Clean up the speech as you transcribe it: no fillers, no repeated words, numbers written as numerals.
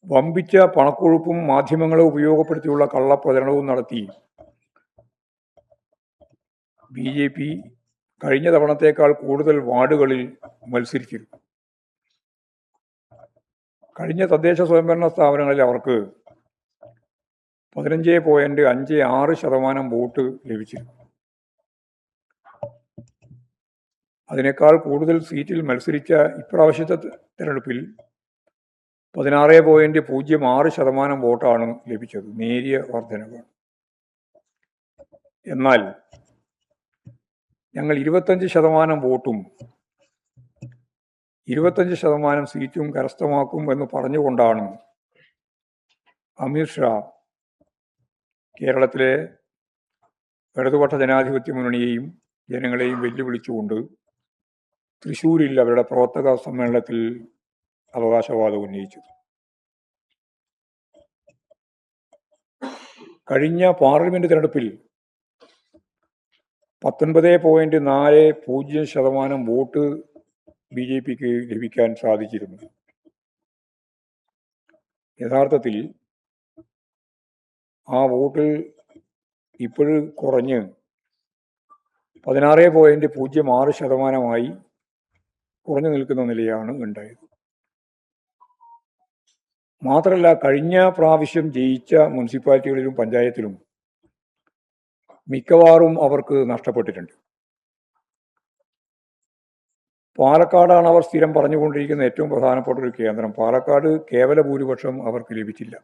വമ്പിച്ച പണക്കൊഴുപ്പും മാധ്യമങ്ങളെ ഉപയോഗപ്പെടുത്തിയുള്ള കള്ളപ്രചരണവും നടത്തി BJP കഴിഞ്ഞ തവണത്തേക്കാൾ കൂടുതൽ വാർഡുകളിൽ മത്സരിച്ചിരുന്നു. കഴിഞ്ഞ തദ്ദേശ സ്വയംഭരണ സ്ഥാപനങ്ങളിൽ അവർക്ക് 15.56% വോട്ട് ലഭിച്ചിരുന്നു. അതിനേക്കാൾ കൂടുതൽ സീറ്റിൽ മത്സരിച്ച ഇപ്രാവശ്യത്തെ തെരഞ്ഞെടുപ്പിൽ 16.06% വോട്ടാണ് ലഭിച്ചത്. നേരിയ വർധനവാണ്. എന്നാൽ ഞങ്ങൾ 25% വോട്ടും 25% സീറ്റും കരസ്ഥമാക്കും എന്ന് പറഞ്ഞുകൊണ്ടാണ് അമിത്ഷാ കേരളത്തിലെ ഇടതുപക്ഷ ജനാധിപത്യ മുന്നണിയെയും ജനങ്ങളെയും വെല്ലുവിളിച്ചുകൊണ്ട് തൃശ്ശൂരിൽ അവരുടെ പ്രവർത്തക സമ്മേളനത്തിൽ അവകാശവാദം ഉന്നയിച്ചത്. കഴിഞ്ഞ പാർലമെന്റ് തെരഞ്ഞെടുപ്പിൽ 19.40% വോട്ട് BJPക്ക് ലഭിക്കാൻ സാധിച്ചിരുന്നു. യഥാർത്ഥത്തിൽ ആ വോട്ട് ഇപ്പോഴും കുറഞ്ഞ് 16.06% കുറഞ്ഞു നിൽക്കുന്ന നിലയാണ് ഉണ്ടായത്. മാത്രമല്ല, കഴിഞ്ഞ പ്രാവശ്യം ജയിച്ച മുനിസിപ്പാലിറ്റികളിലും പഞ്ചായത്തിലും മിക്കവാറും അവർക്ക് നഷ്ടപ്പെട്ടിട്ടുണ്ട്. പാലക്കാടാണ് അവർ സ്ഥിരം പറഞ്ഞുകൊണ്ടിരിക്കുന്ന ഏറ്റവും പ്രധാനപ്പെട്ട ഒരു കേന്ദ്രം. പാലക്കാട് കേവല ഭൂരിപക്ഷം അവർക്ക് ലഭിച്ചില്ല.